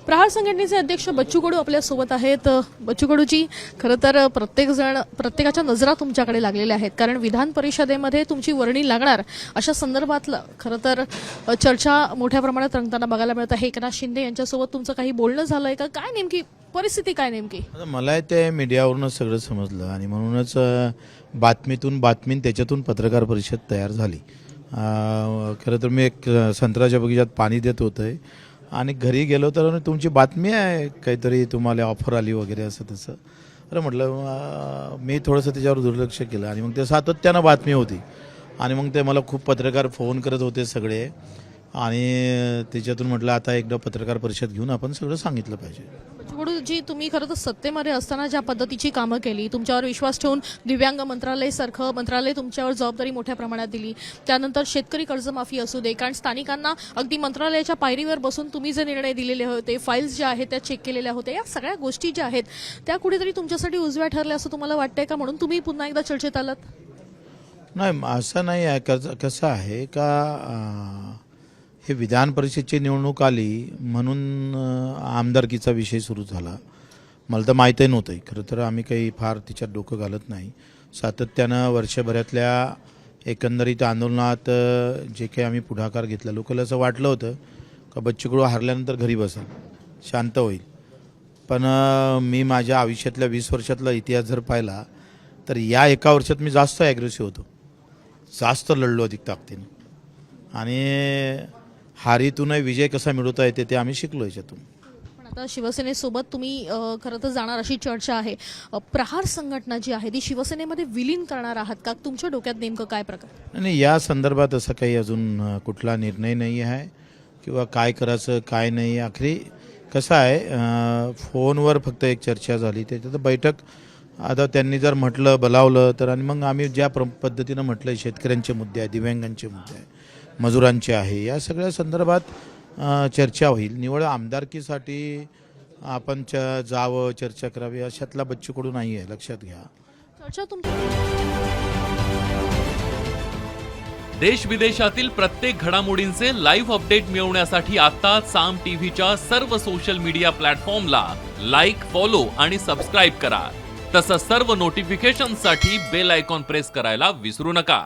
प्रहार संघटनेचे अध्यक्ष बच्चू कडू आपल्या सोबत आहेत। बच्चू कडूजी, खरं तर प्रत्येकाच्या नजरा तुमच्याकडे लागलेल्या आहेत, कारण विधान परिषदेमध्ये तुमची वर्णी लागणार अशा संदर्भातलं खरं तर चर्चा मोठ्या प्रमाणात रंगताना बघायला मिळत आहे। एकनाथ शिंदे यांच्यासोबत तुमचं काही बोलणं झालंय का? काय नेमकी परिस्थिती काय नेमकी? मला ते मीडियावरूनच सगळं समजलं आणि म्हणूनच बातमीन त्याच्यातून पत्रकार परिषद तयार झाली। खरं तर मी एक संत्र्याच्या बगीचात पाणी देत होते आणि घरी गेलो तर तुमची बातमी आहे, काहीतरी तुम्हाला ऑफर आली वगैरे असं तसं। अरे म्हटलं मी थोडंसं त्याच्यावर दुर्लक्ष केलं आणि मग ते सातत्यानं बातमी होती आणि मग ते मला खूप पत्रकार फोन करत होते सगळे आणि त्याच्यातून म्हटलं आता एकदा पत्रकार परिषद घेऊन आपण सगळं सांगितलं पाहिजे। बच्चू कडूजी, तुम्ही खरं तर सत्तेमध्ये असताना ज्या पद्धतीची कामं केली, तुमच्यावर विश्वास ठेवून दिव्यांग मंत्रालय सारखं मंत्रालय तुमच्यावर जबाबदारी मोठ्या प्रमाणात दिली, त्यानंतर शेतकरी कर्जमाफी असू दे, कारण स्थानिकांना अगदी मंत्रालयाच्या पायरीवर बसून तुम्ही जे निर्णय दिलेले होते, फाईल्स ज्या आहेत त्या चेक केलेल्या होत्या, या सगळ्या गोष्टी ज्या आहेत त्या कुठेतरी तुमच्यासाठी उजव्या ठरल्या असं तुम्हाला वाटतंय का? म्हणून तुम्ही पुन्हा एकदा चर्चेत आलात? नाही, असं नाही आहे। कसं आहे का हे विधान परिषदेची निवडणूक आली म्हणून आमदारकीचा विषय सुरू झाला। मला तर माहीतही नव्हतं। खरं तर आम्ही काही फार तिच्यात डोकं घालत नाही। सातत्यानं वर्षभरातल्या एकंदरीत आंदोलनात जे काही आम्ही पुढाकार घेतला, लोकांना असं वाटलं होतं का बच्चू कडू हारल्यानंतर घरी बसेल, शांत होईल। पण मी माझ्या आयुष्यातल्या 20 वर्षातला इतिहास जर पाहिला तर या एका वर्षात मी जास्त ॲग्रेसिव्ह होतो, जास्त लढलो अधिक ताकदीने आणि हारीतूनही विजय कसा मिळवता येते ते आम्ही शिकलो याच्यातून। पण आता शिवसेनेसोबत तुम्ही खरं तर जाणार अशी चर्चा आहे। प्रहार संघटना जी आहे ती शिवसेनेमध्ये विलीन करणार आहात का? तुमच्या डोक्यात नेमकं काय प्रकार? नाही, या संदर्भात असं काही अजून कुठला निर्णय नाही आहे किंवा काय करायचं काय नाही। आखरी कसं आहे, फोनवर फक्त एक चर्चा झाली, त्याच्यात बैठक आता त्यांनी जर म्हटलं बोलावलं तर आणि मग आम्ही ज्या पद्धतीनं म्हटलं शेतकऱ्यांचे मुद्दे आहे, दिव्यांगांचे मुद्दे आहे, मजुरांचे आहे, या सगळ्या संदर्भात चर्चा होईल। निवड आमदारकीसाठी आपण जावं चर्चा करावी अशातला बच्चू कडू नाही आहे, लक्षात घ्या। चर्चा तुमच्या देश विदेशातील प्रत्येक घडामोडींचे लाईव्ह अपडेट मिळवण्यासाठी आता साम टीव्हीच्या सर्व सोशल मीडिया प्लॅटफॉर्मला लाईक, फॉलो आणि सबस्क्राईब करा। तसंच सर्व नोटिफिकेशनसाठी बेल आयकॉन प्रेस करायला विसरू नका।